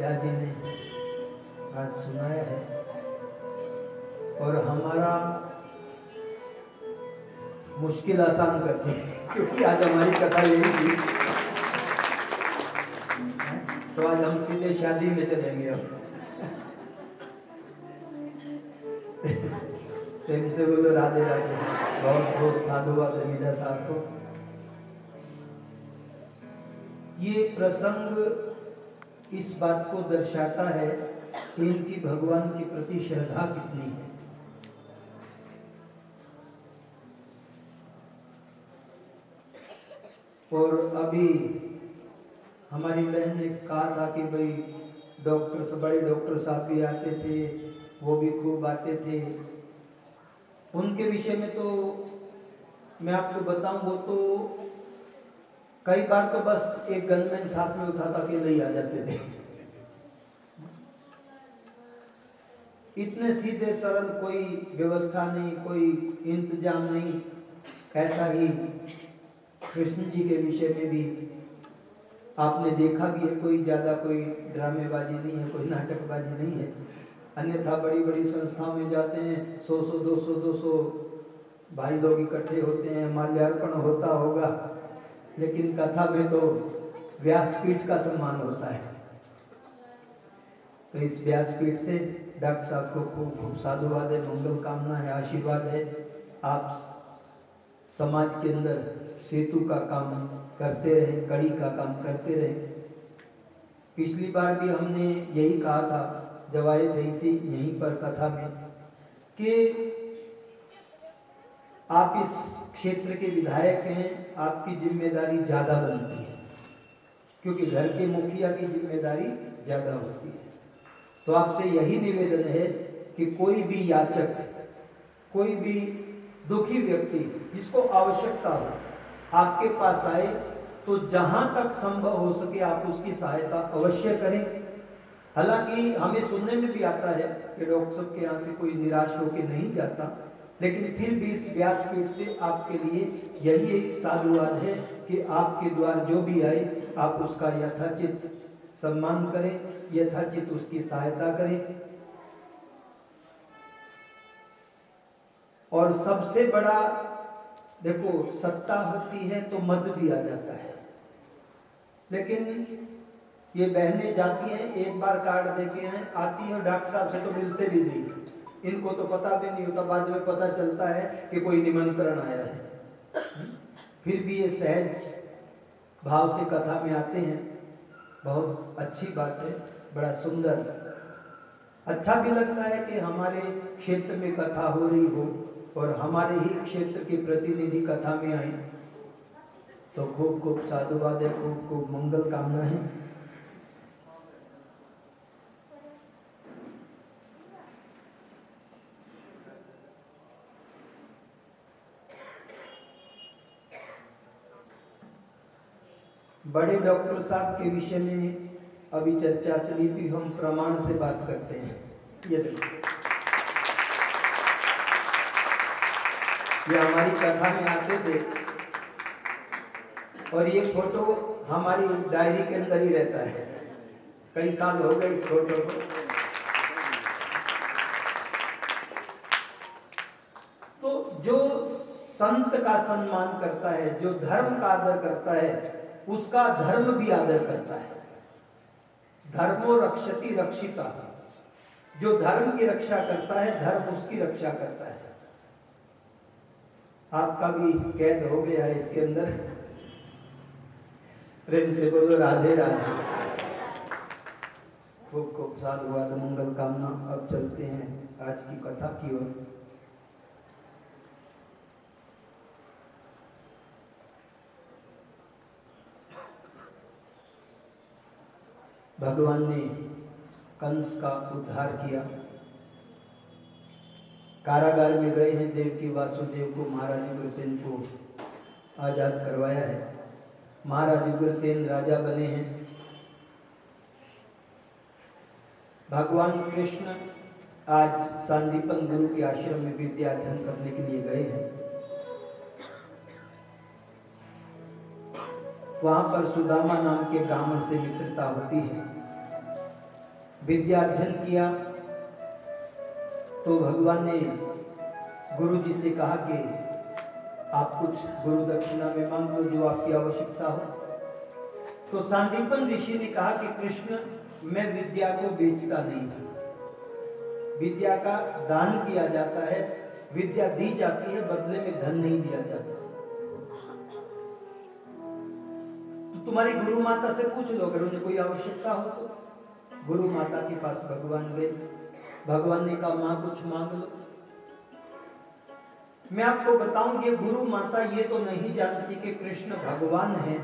विद्या जी ने आज सुनाया है और हमारा मुश्किल आसान कर दी, क्योंकि आज हमारी कथा यही थी। तो आज हम सीधे शादी में चलेंगे। अब प्रेम से बोलो राधे राधे। बहुत बहुत साधुवाद है मीरा साहब को। ये प्रसंग इस बात को दर्शाता है कि इनकी भगवान के प्रति श्रद्धा कितनी है। और अभी हमारी बहन ने कहा था कि भाई डॉक्टर, बड़े डॉक्टर साहब भी आते थे, वो भी खूब आते थे। उनके विषय में तो मैं आपको बताऊं, वो तो कई बार तो बस एक गनमैन साथ में उठाता के नहीं आ जाते थे। इतने सीधे सरल, कोई व्यवस्था नहीं, कोई इंतजाम नहीं। ऐसा ही कृष्ण जी के विषय में भी आपने देखा भी है, कोई ज्यादा कोई ड्रामेबाजी नहीं है, कोई नाटकबाजी नहीं है। अन्यथा बड़ी बड़ी संस्थाओं में जाते हैं, 100 200 भाई लोग इकट्ठे होते हैं, माल्यार्पण होता होगा, लेकिन कथा में तो व्यासपीठ का सम्मान होता है। तो इस व्यासपीठ से डॉक्टर साहब को खूब खूब साधुवाद है, मंगल कामना है, आशीर्वाद है। आप समाज के अंदर सेतु का काम करते रहे, कड़ी का काम करते रहे। पिछली बार भी हमने यही कहा था जब आए थे इसी यहीं पर कथा में कि आप इस क्षेत्र के विधायक हैं, आपकी जिम्मेदारी ज्यादा बनती है, क्योंकि घर के मुखिया की जिम्मेदारी ज्यादा होती है। तो आपसे यही निवेदन है कि कोई भी याचक, कोई भी दुखी व्यक्ति जिसको आवश्यकता हो आपके पास आए, तो जहां तक संभव हो सके आप उसकी सहायता अवश्य करें। हालांकि हमें सुनने में भी आता है कि डॉक्टर साहब के यहाँ से कोई निराश होकर नहीं जाता, लेकिन फिर भी इस व्यासपीठ से आपके लिए यही एक साधुवाद है कि आपके द्वार जो भी आए आप उसका यथाचित सम्मान करें, यथाचित उसकी सहायता करें। और सबसे बड़ा देखो, सत्ता होती है तो मद भी आ जाता है, लेकिन ये बहनें जाती हैं, एक बार कार्ड देके हैं, आती है, डॉक्टर साहब से तो मिलते भी नहीं, इनको तो पता भी नहीं होता, बाद में पता चलता है कि कोई निमंत्रण आया है। फिर भी ये सहज भाव से कथा में आते हैं, बहुत अच्छी बात है, बड़ा सुंदर। अच्छा भी लगता है कि हमारे क्षेत्र में कथा हो रही हो और हमारे ही क्षेत्र के प्रतिनिधि कथा में आए, तो खूब खूब साधुवाद है, खूब खूब मंगल कामना है। बड़े डॉक्टर साहब के विषय में अभी चर्चा चली थी, हम प्रमाण से बात करते हैं। ये देखो, ये हमारी कथा में आते थे और ये फोटो हमारी डायरी के अंदर ही रहता है, कई साल हो गए इस फोटो को। तो जो संत का सम्मान करता है, जो धर्म का आदर करता है, उसका धर्म भी आदर करता है। धर्मो रक्षति रक्षिता, जो धर्म की रक्षा करता है धर्म उसकी रक्षा करता है। आपका भी कैद हो गया है इसके अंदर। प्रेम से बोलो राधे राधे। खूब खूब साधुवाद, मंगल कामना। अब चलते हैं आज की कथा की ओर। भगवान ने कंस का उद्धार किया, कारागार में गए हैं, देवकी वासुदेव को, महाराज उग्रसेन को आजाद करवाया है। महाराज उग्रसेन राजा बने हैं। भगवान कृष्ण आज सांदीपन गुरु के आश्रम में विद्या अध्ययन करने के लिए गए हैं। वहां पर सुदामा नाम के ब्राह्मण से मित्रता होती है। विद्या अध्ययन किया तो भगवान ने गुरु जी से कहा कि आप कुछ गुरु दक्षिणा में मांग लो जो आपकी आवश्यकता हो। तो सांदीपन ऋषि ने कहा कि कृष्ण, मैं विद्या को बेचता नहीं हूं, विद्या का दान किया जाता है, विद्या दी जाती है, बदले में धन नहीं दिया जाता। तो तुम्हारी गुरु माता से पूछ लो, अगर उन्हें कोई आवश्यकता हो तो। गुरु माता के पास भगवान गए। भगवान ने कहा, मां कुछ मांग लो। मैं आपको बताऊं, ये गुरु माता ये तो नहीं जानती कि कृष्ण भगवान है,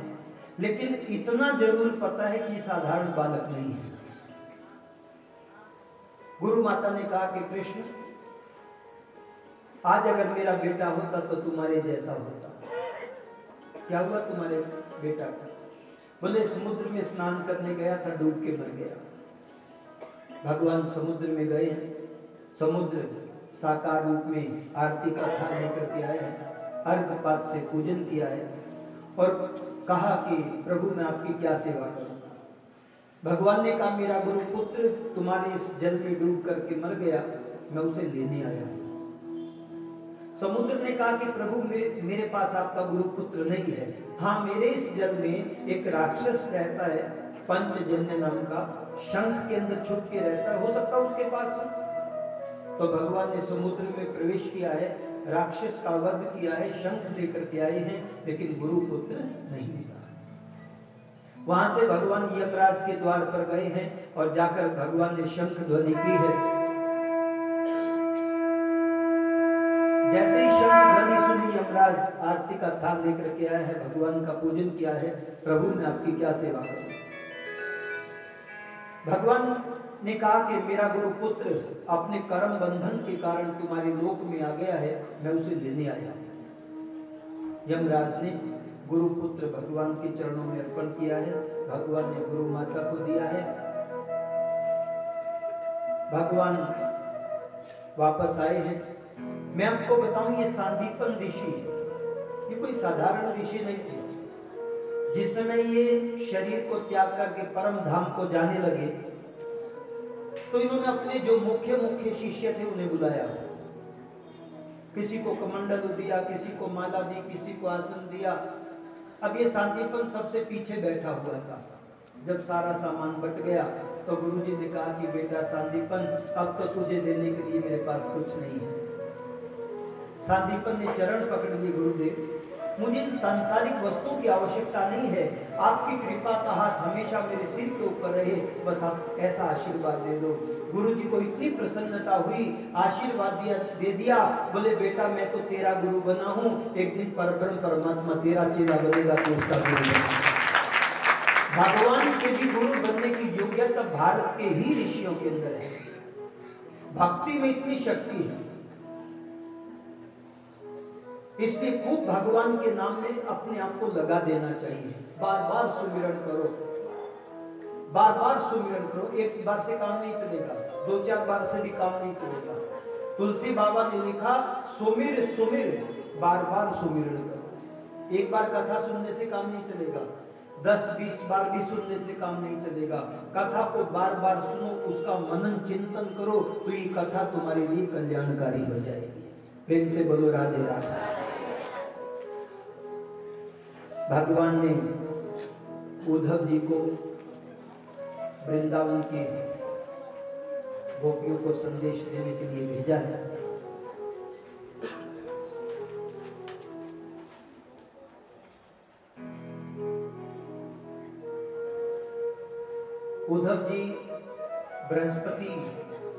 लेकिन इतना जरूर पता है कि ये साधारण बालक नहीं है। गुरु माता ने कहा कि कृष्ण, आज अगर मेरा बेटा होता तो तुम्हारे जैसा होता। क्या हुआ तुम्हारे बेटा का? बोले समुद्र में स्नान करने गया था, डूब के मर गया। भगवान समुद्र में गए हैं, समुद्र साकार रूप में आरती कथा लेकर के आए हैं, अर्घपात से पूजन किया है और कहा कि प्रभु मैं आपकी क्या सेवा करूं। भगवान ने कहा, मेरा गुरु पुत्र तुम्हारे इस जल में डूब करके मर गया, मैं उसे लेने आया हूं। समुद्र ने कहा कि प्रभु मेरे पास आपका गुरु पुत्र नहीं है, हाँ मेरे इस जल में एक राक्षस रहता है, पंचजन्य नाम का, शंख के अंदर छुप के रहता है, हो सकता है उसके पास हो। तो भगवान ने समुद्र में प्रवेश किया है, राक्षस का वध किया है, शंख लेकर के आए हैं, लेकिन गुरु पुत्र नहीं मिला। वहां से भगवान यमराज के द्वार पर गए हैं और जाकर भगवान ने शंख ध्वनि की है। जैसे ही शंख ध्वनि सुनी, यमराज आरती का थाल लेकर के आया है, भगवान का पूजन किया है। प्रभु मैं आपकी क्या सेवा करूं? भगवान ने कहा कि मेरा गुरु पुत्र अपने कर्म बंधन के कारण तुम्हारे लोक में आ गया है, मैं उसे लेने आया। यमराज ने गुरु पुत्र भगवान के चरणों में अर्पण किया है, भगवान ने गुरु माता को दिया है। भगवान वापस आए हैं। मैं आपको बताऊं, ये सांदीपन ऋषि, ये कोई साधारण ऋषि नहीं थे। जिस समय ये शरीर को त्याग करके परम धाम को जाने लगे तो इन्होंने अपने जो मुख्य शिष्य थे उन्हें बुलाया। किसी को कमंडल दिया, किसी को माला दी, किसी को आसन दिया। अब ये सांदीपन सबसे पीछे बैठा हुआ था। जब सारा सामान बट गया तो गुरुजी ने कहा कि बेटा सांदीपन, अब तो तुझे देने के लिए मेरे पास कुछ नहीं है। सांदीपन ने चरण पकड़ लिए, गुरुदेव मुझे इन सांसारिक वस्तुओं की आवश्यकता नहीं है, आपकी कृपा का हाथ हमेशा मेरे सिर के ऊपर रहे, बस आप ऐसा आशीर्वाद दे दो। गुरुजी को इतनी प्रसन्नता हुई, आशीर्वाद दे दिया। बोले बेटा मैं तो तेरा गुरु बना हूं, एक दिन परब्रह्म परमात्मा तेरा चेला बनेगा तो उसका गुरु बनेगा। भगवान के भी गुरु बनने की योग्यता भारत के ही ऋषियों के अंदर है। भक्ति में इतनी शक्ति है, इसलिए खूब भगवान के नाम में अपने आप को लगा देना चाहिए। बार बार सुमिरन करो, बार बार सुमिरन करो। एक बार से काम नहीं चलेगा, 2-4 बार से भी काम नहीं चलेगा। तुलसी बाबा ने लिखा, सुमिर सुमिर, बार बार सुमिरन करो। एक बार कथा सुनने से काम नहीं चलेगा, 10-20 बार भी सुनने से काम नहीं चलेगा। कथा को बार बार सुनो, उसका मनन चिंतन करो, तो ये कथा तुम्हारे लिए कल्याणकारी हो जाएगी। प्रेम से बोलो राधे राधे। भगवान ने उद्धव जी को वृंदावन के गोपियों को संदेश देने के लिए भेजा है। उद्धव जी बृहस्पति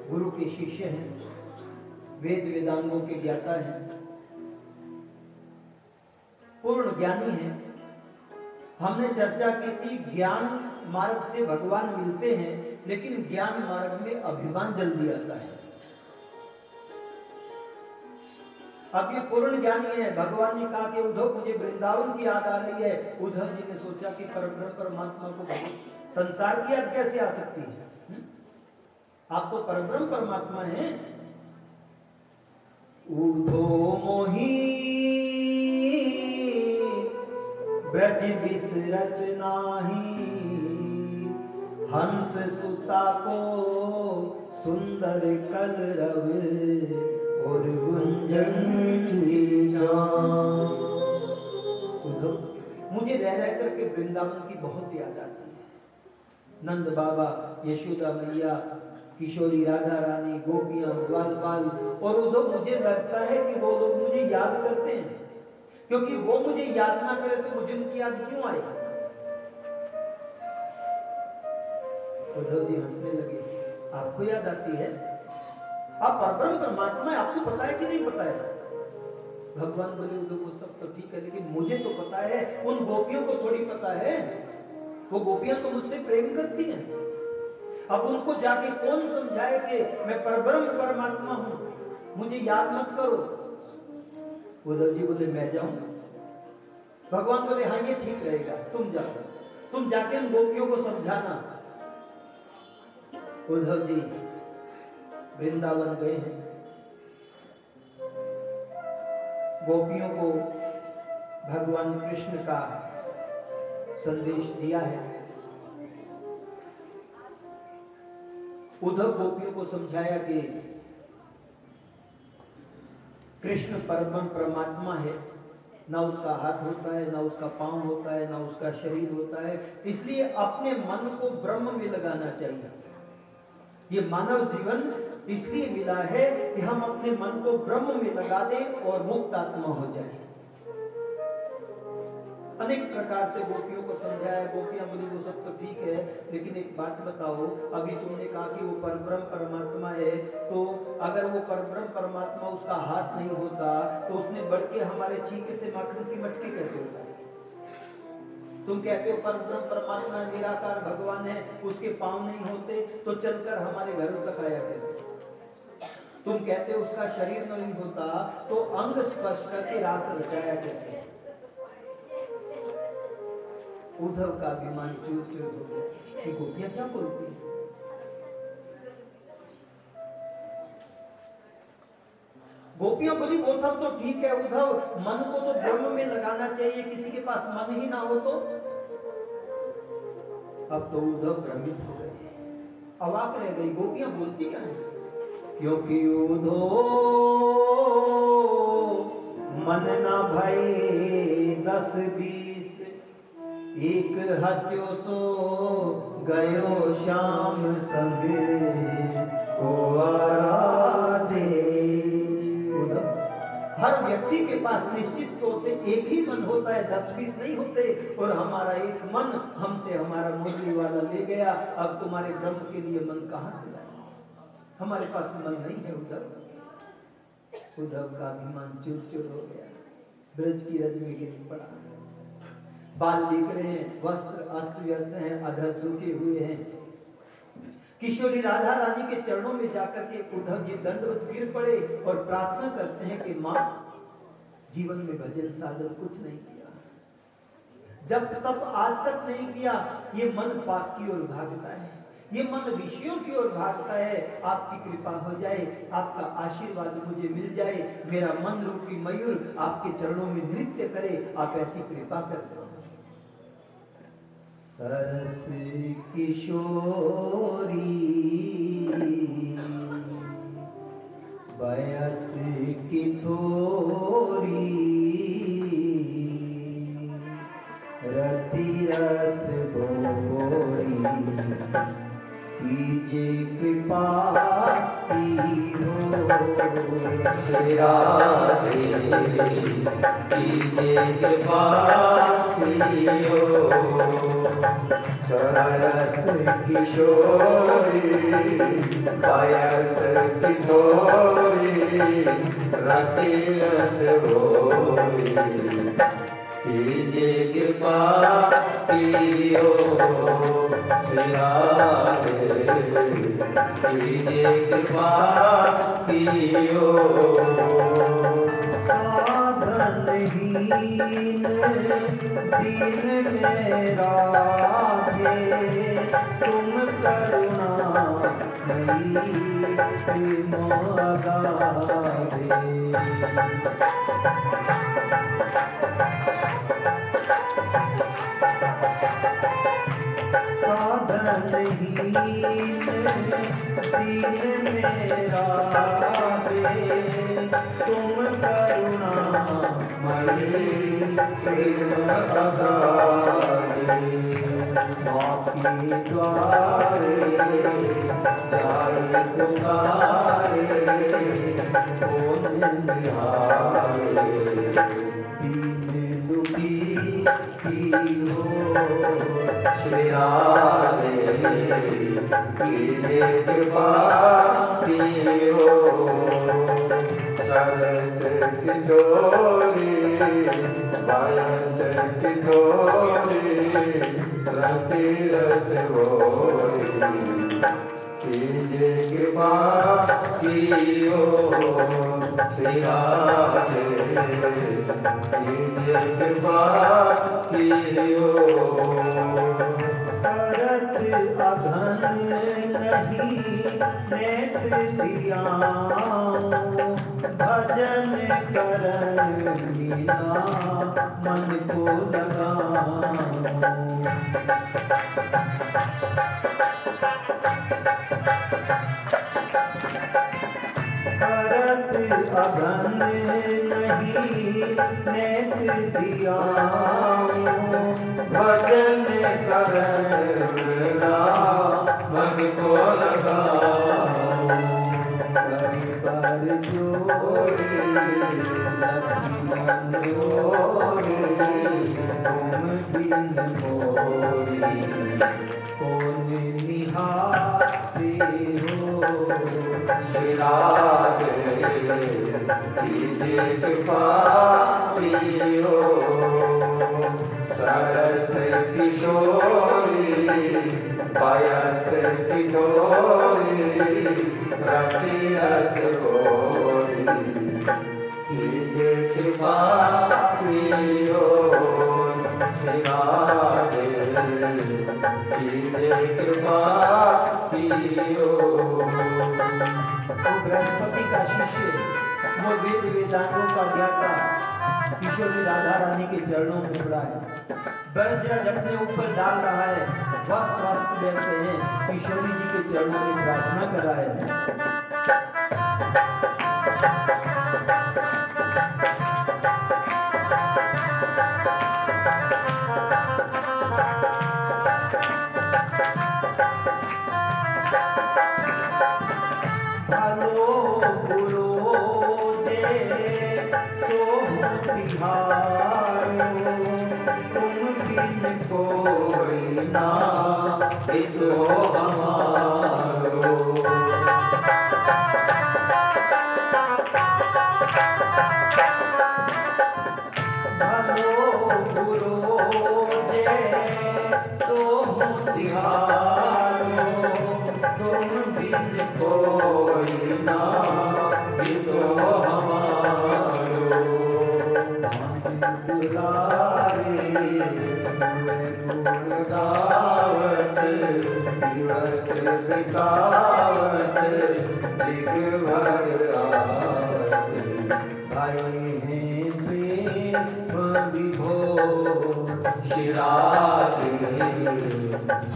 गुरु के शिष्य हैं, वेद वेदांगों के ज्ञाता हैं, पूर्ण ज्ञानी हैं। हमने चर्चा की थी, ज्ञान मार्ग से भगवान मिलते हैं, लेकिन ज्ञान मार्ग में अभिमान जल्दी आता है। अब ये पूर्ण ज्ञानी है। भगवान ने कहा कि उद्धव मुझे वृंदावन की याद आ रही है। उद्धव जी ने सोचा कि परब्रह्म परमात्मा को संसार की याद कैसे आ सकती है? आप तो परब्रह्म परमात्मा हैं। उठो मोही ब्रज बिसरत नाही, हंस सुता को सुंदर कलरव और गुंजन की जान। मुझे रह करके वृंदावन की बहुत याद आती है। नंद बाबा, यशोदा मैया, किशोरी राधा रानी, गोपियां, ग्वाल बाल, और उधर मुझे लगता है कि वो लोग मुझे याद करते हैं, क्योंकि वो मुझे याद ना करे तो मुझे उनकी याद क्यों आए। उद्धव जी हंसने लगे। आपको याद आती है? आप परब्रह्म परमात्मा है, आपको पता है कि नहीं पता है? भगवान बोले उद्धव को सब तो ठीक है, लेकिन मुझे तो पता है, उन गोपियों को थोड़ी पता है। वो गोपियां तो मुझसे प्रेम करती हैं। अब उनको जाके कौन समझाए कि मैं परब्रह्म परमात्मा हूं, मुझे याद मत करो। उद्धव जी बोले मैं जाऊं? भगवान बोले हाँ ये ठीक रहेगा, तुम जाओ, तुम जाके उन गोपियों को समझाना। उद्धव जी वृंदावन गए हैं, गोपियों को भगवान कृष्ण का संदेश दिया है। उद्धव गोपियों को समझाया कि कृष्ण परम परमात्मा है, ना उसका हाथ होता है, ना उसका पांव होता है, ना उसका शरीर होता है, इसलिए अपने मन को ब्रह्म में लगाना चाहिए। ये मानव जीवन इसलिए मिला है कि हम अपने मन को ब्रह्म में लगा दें और मुक्त आत्मा हो जाए। अनेक प्रकार से गोपियों को समझाया। गोपियां बोली वो सब तो ठीक है, लेकिन एक बात बताओ, अभी तुमने कहा कि वो परब्रह्म परमात्मा है, तो अगर वो परब्रह्म परमात्मा उसका हाथ नहीं होता तो उसने बढ़ के हमारे छींके से माखन की मटकी कैसे होता है? तुम कहते हो परब्रह्म परमात्मा निराकार भगवान है, उसके पांव नहीं होते तो चलकर हमारे घरों तक आया कैसे? तुम कहते हो उसका शरीर नहीं होता तो अंग स्पर्श करके रास रचाया कैसे? उद्धव का अभिमान चूर चूर हो गया कि गोपियां क्या बोलती हैं। गोपियां बोली वो सब तो ठीक है उद्धव, मन को तो ब्रह्म में लगाना चाहिए, किसी के पास मन ही ना हो तो। अब तो उद्धव भ्रमित हो गए, अवाक रह गई, गोपियां बोलती क्या है? क्योंकि उद्धव मन ना भई 10-20, एक हत्यो सो गयो श्याम संग को आराधे। हर व्यक्ति के पास निश्चित तौर से एक ही मन होता है, 10-20 नहीं होते, और हमारा एक मन हमसे हमारा मुरली वाला ले गया। अब तुम्हारे ब्रह्म के लिए मन कहां से लाए? हमारे पास मन नहीं है। उद्धव का अभिमान चूर चूर हो गया, ब्रज की रज में गिर पड़ा। बाल दिख रहे हैं, वस्त्र अस्त व्यस्त हैं, अधर सूखे हुए हैं। किशोरी राधा रानी के चरणों में जाकर के उद्धव जी दंडवत गिर पड़े और प्रार्थना करते हैं कि मां, जीवन में भजन साधन कुछ नहीं किया, जब तब आज तक नहीं किया, ये मन पाप की ओर भागता है, ये मन विषयों की ओर भागता है। आपकी कृपा हो जाए, आपका आशीर्वाद मुझे मिल जाए, मेरा मन रूपी मयूर आपके चरणों में नृत्य करे, आप ऐसी कृपा कर दो। सरस किशोरी बयस की थोरी, रति रस बोरी, कीजे कृपा कीजे कृपा सरस किशोरी बयस की थोरी, रति रस बोरी, कीजे कृपा कीजे कृपा कियो। साधनहीन दीन मेरा गे, तुम करुणा प्रेम गावे। साधनहीन हीन दीन मेरा है, तुम करुणा मई प्रेम अगारे, आपके द्वारे जाए पुकारे, कौन निहारे, दीन दुखी की हो श्री राधे, कीजिए कृपा की हो सरस किशोरी, बरस किशोरी, रति रस होरी, कीजिए कृपा की हो श्री राधे, कीजिए कृपा की हो। करत अघन नहीं नेत्र दियाऊं, भजन करन मीना मन को लगाऊं। करत अघन नहीं नेत्र दियाऊं, भजन करन मीना मन को लगाऊं। करी पर जोरी लक्ष्मण मोरी, तुम बिन मोरी कौन निहारे हो श्री राधे, कीजिए कृपा की हो सरस किशोरी, बयस किशोरी, रति रस होरी, कीजिए कृपा की हो श्री राधे, कीजिए कृपा की हो। वो बृहस्पति का शिष्य, वो वेद वेदांतों का ज्ञाता किशोरी राधा रानी के चरणों में पड़ा है, ब्रजराज अपने ऊपर डाल रहा है, वस्त्र देते हैं, किशोरी जी के चरणों में प्रार्थना कर रहा है। कोई ना तो हमारो, भलो बुरो जे सो तिहारो, तुम बिन कोई ना तो हमारो। गावत दिवस बितावत, लिख भर आवत, भाई हैं प्रेम विभोर श्री राधे,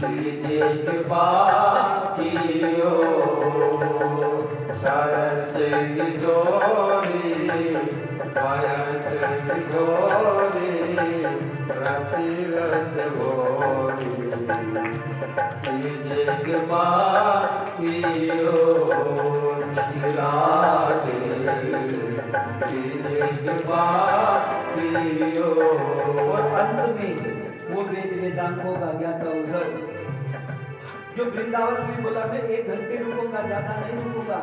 कीजिए कृपा की हो सरस किशोरी, बयस किशोरी, रति रस होरी, कीजिए कृपा की हो श्री राधे, कीजिए कृपा की हो। और अंत में वो वेद वेदांतों का ज्ञाता उद्धव, जो वृंदावन में बोला मैं 1 घंटे रुकूंगा, ज्यादा नहीं रुकूंगा,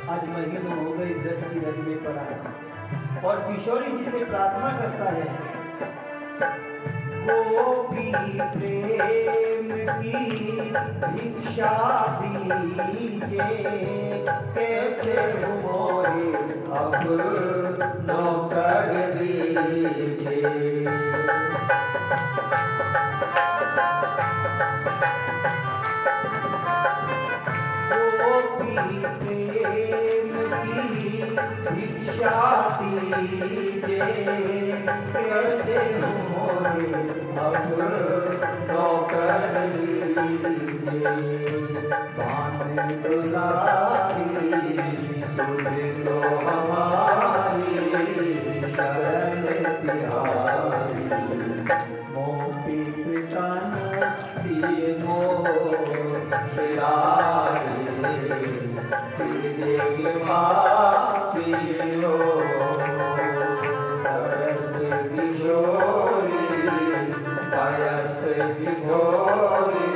आज महीनों हो गए ब्रज की रज में पड़ा है, और किशोरी जी से प्रार्थना करता है, गोपी प्रेम की भिक्षा दीजिए, कैसे मोहे अब नौकर दीजिए। गोपी प्रेम की भिक्षा दीजिए, कैसे मोहे भव नौकर लीजे बान दुलारी सुध लो हमारी शरण तिहारी मोती कृतन दिए शिरारे तुझे कृपा पियो सरस किशोरी पयस किशोरी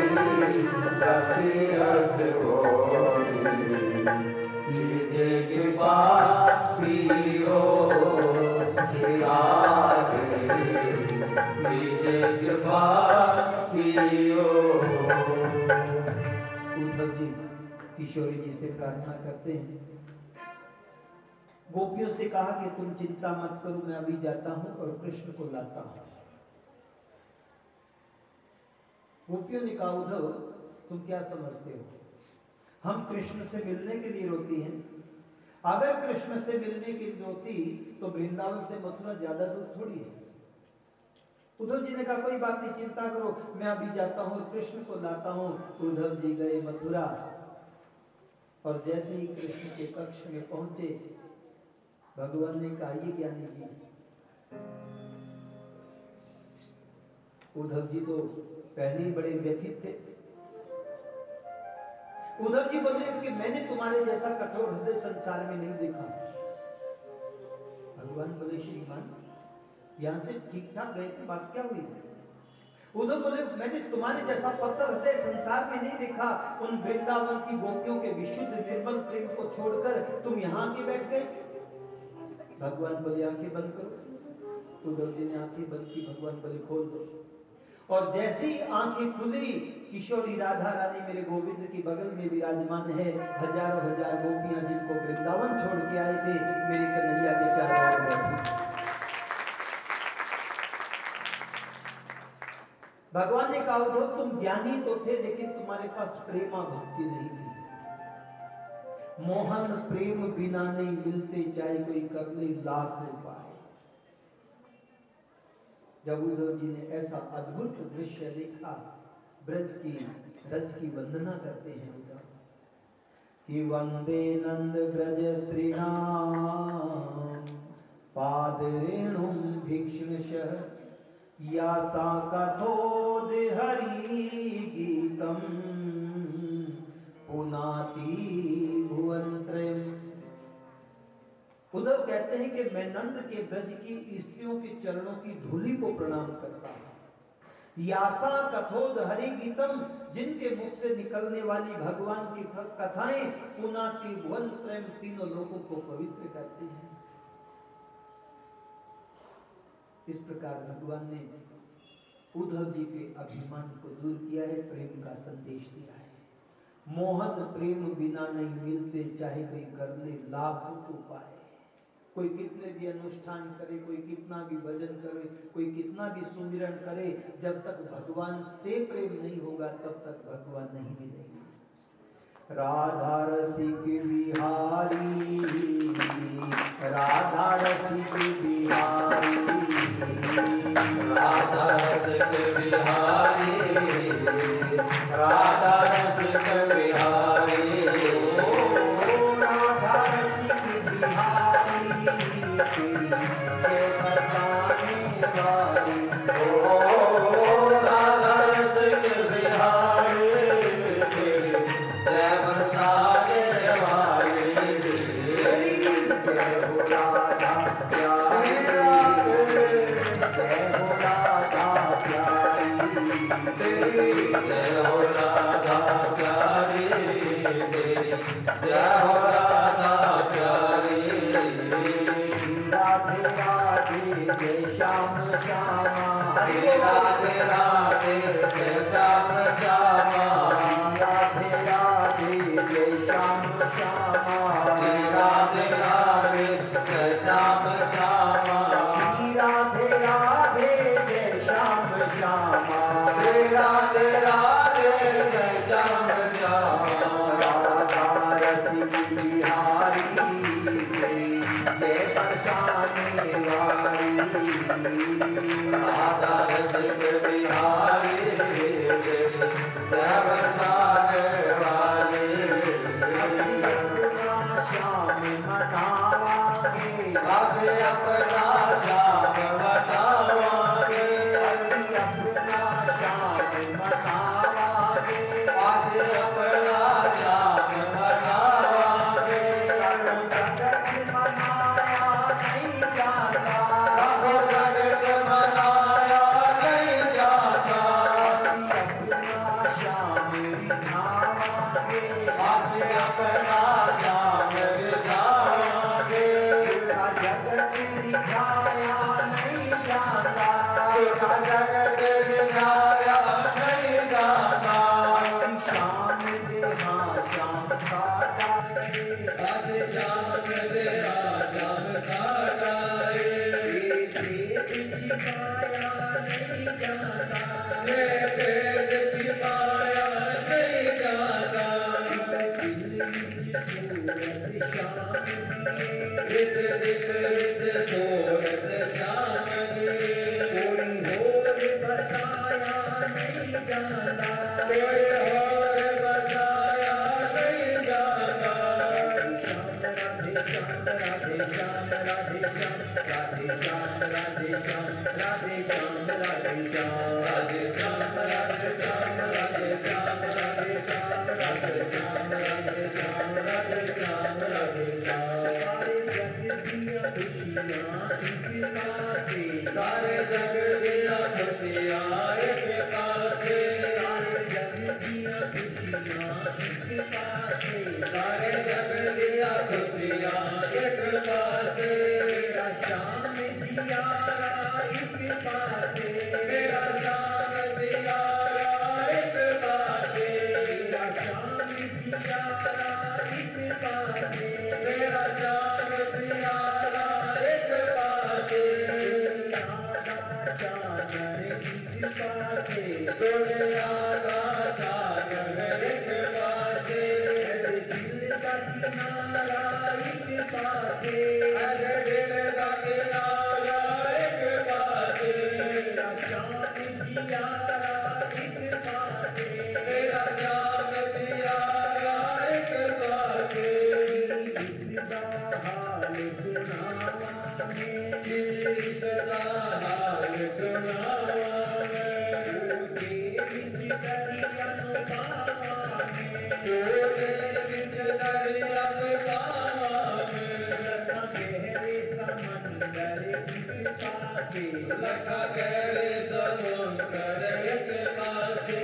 रति रस गोरी तुझे कृपा पियो शिरारे तुझे कृपा पियो। उद्धव जी किशोरी जी से प्रार्थना करते हैं, गोपियों से कहा कि तुम चिंता मत करो, मैं अभी जाता हूं और कृष्ण को लाता हूं। गोपियों ने कहा उद्धव तुम क्या समझते हो, हम कृष्ण से मिलने के लिए रोती हैं, अगर कृष्ण से मिलने के लिए रोती तो वृंदावन से मथुरा ज्यादा दूर थोड़ी है। उद्धव जी ने कहा कोई बात नहीं, चिंता करो, मैं अभी जाता हूं कृष्ण को लाता हूं। उद्धव जी गए मथुरा और जैसे ही कृष्ण के कक्ष में पहुंचे भगवान ने कहा ये ज्ञानी जी, उद्धव जी तो पहले ही बड़े व्यथित थे। उद्धव जी बोले कि मैंने तुम्हारे जैसा कठोर हृदय संसार में नहीं देखा। भगवान बोले श्रीमान यहां से ठीक ठाक गए थे, बात क्या हुई? उद्धव बोले मैंने तुम्हारे जैसा पत्थर हृदय संसार में नहीं देखा। उन वृंदावन की गोपियों के विशुद्ध निर्मल प्रेम को छोड़कर तुम यहाँ आके बैठ गए। भगवान बोले आंखें बंद करो। उद्धव जी ने आंखें बंद की, भगवान बोले खोल दो। और जैसे ही आंखें खुली किशोरी राधा रानी मेरे गोविंद की बगल में विराजमान है। हजारों हजार गोपियां जिनको वृंदावन छोड़ के आए थे मेरे कन्हैया के चारों ओर बैठी। भगवान ने कहा उद्धव तुम ज्ञानी तो थे लेकिन तुम्हारे पास प्रेमा भक्ति नहीं थी। मोहन प्रेम बिना नहीं मिलते, चाहे कोई कर ले लाख उपाय। जब उद्धव जी ने ऐसा अद्भुत दृश्य देखा, ब्रज की वंदना करते हैं उद्धव कि वंदे नंद ब्रज स्त्रीणाम पाद रेणुम भीक्ष्णशः या सा कथोद हरि गीतम पुनाति भुवन त्रयम्। उद्धव कहते हैं कि मैं नंद के ब्रज की स्त्रियों के चरणों की धूलि को प्रणाम करता हूं। यासा कथोद हरि गीतम, जिनके मुख से निकलने वाली भगवान की कथाएं पुनाति भुवन त्रयम्, तीनों लोगों को पवित्र करती हैं। इस प्रकार भगवान ने उद्धव जी के अभिमान को दूर किया है, प्रेम का संदेश दिया है। मोहन प्रेम बिना नहीं मिलते, चाहे कोई कर ले लाख उपाय। कोई कितने भी अनुष्ठान करे, कोई कितना भी भजन करे, कोई कितना भी सुमिरन करे, जब तक भगवान से प्रेम नहीं होगा तब तक भगवान नहीं मिलेंगे। राधा रसिक बिहारी, राधा रसिक बिहारी, राधा रसिक बिहारी, राधा रसिक बिहारी, राधा रसिक बिहारी, जय बरसाने वाली, ओ राधा रसिक बिहारी, जय बरसाने वाली, जय हो राधा प्यारी, जय हो राधा प्यारी, जय हो राधा प्यारी, जय हो राधा प्यारी। राधे राधे जय श्याम श्यामा, राधे राधे जय श्याम श्यामा, राधे राधे जय श्याम श्यामा, राधे राधे जय श्याम श्यामा, राधे राधे जय श्याम श्यामा, राधे राधे जय श्याम श्यामा। राधा रसिक बिहारी, जय बरसाने वाली, राधा रसिक बिहारी जय बरसाने वाली श्याम मनावांगे आसे अपना श्याम मनावांगे अपना श्याम मनावांगे आसे अपना श्याम मनावांगे जगत मनाया नहीं जाता सबो जगत मनाया नहीं जाता अपना श्याम रिझावांगे आसे अपना श्याम रिझावांगे जगत रिझाया नहीं जाता झूठा जगत रिझाया नहीं जाता श्याम देहा श्याम सादा आसे श्याम देहा श्याम सादा छिपाया नहीं जाता भेद छिपाया नहीं जाता इस दिल विच सूरत श्याम दिए कोई और बसाया नहीं जाता राधे श्याम राधे श्याम राधे श्याम राधे श्याम राधे श्याम राधे श्याम राधे श्याम राधे श्याम सारे जग दिया खुशियाँ एक पासे सारे जग दिया खुशियाँ एक पासे मेरा श्याम दियारा एक पासे मेरा श्याम दियारा एक पासे मेरा श्याम दियारा एक पासे मेरा श्याम दियारा एक पासे दुनिया का चादर एक पासे दिल का किनारा एक पासे अरे दिल का किनारा एक पासे मेरा श्याम दियारा एक पासे मेरा श्याम दियारा एक पासे इसका हाल सुनावांगे इसका हाल सुनावांगे लखा गहरे समुंदर एक पासे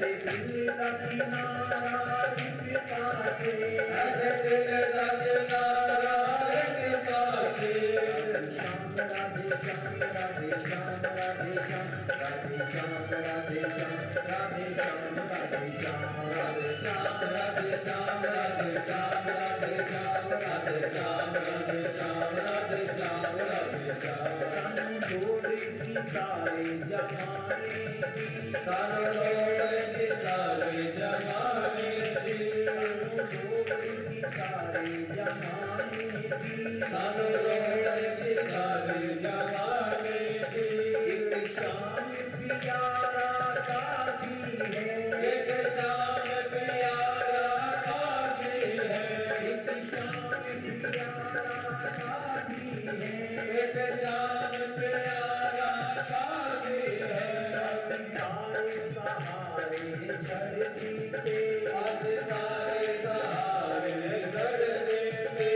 दिल का किनारा एक पासे दिल का किनारा एक पासे श्याम राधे श्याम राधे श्याम राधे श्याम राधे श्याम राधे श्याम राधे श्याम राधे श्याम राधे श्याम राधे श्याम राधे श्याम राधे श्याम राधे श्याम राधे श्याम राधे श्याम राधे श्याम सारे जमाने सारे सारे जमाने सारे जमाने सारे जमाने एक शाम प्यारा काफी है एक शाम प्यारा काफी है एक शाम प्यारा काफी है एक शाम प्यारा काफी है सारे सहारे छड़ दीते आज सारे सहारे छड़ दीते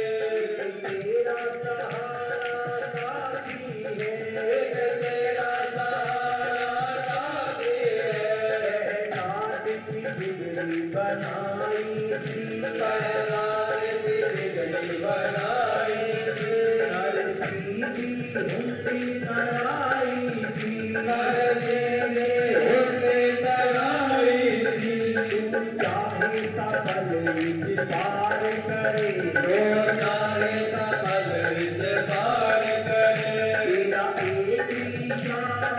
तेरा सहारा काफी है एक तेरा सहारा काफी है काट की बिगड़ी बनाई सी पहलार की बिगड़ी बनाई सी हर सीधी हुंडी तराई सी हर सीधी हुंडी तराई सी तू चाहे ता पल विच पार करे तू चाहे ता पल विच पार करे तेरा एक इशारा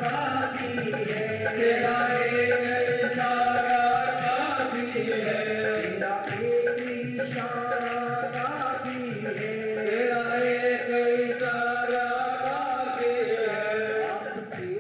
काफी है तेरा एक इशारा काफी है तेरा एक इशारा काफी है तेरा एक इशारा काफी है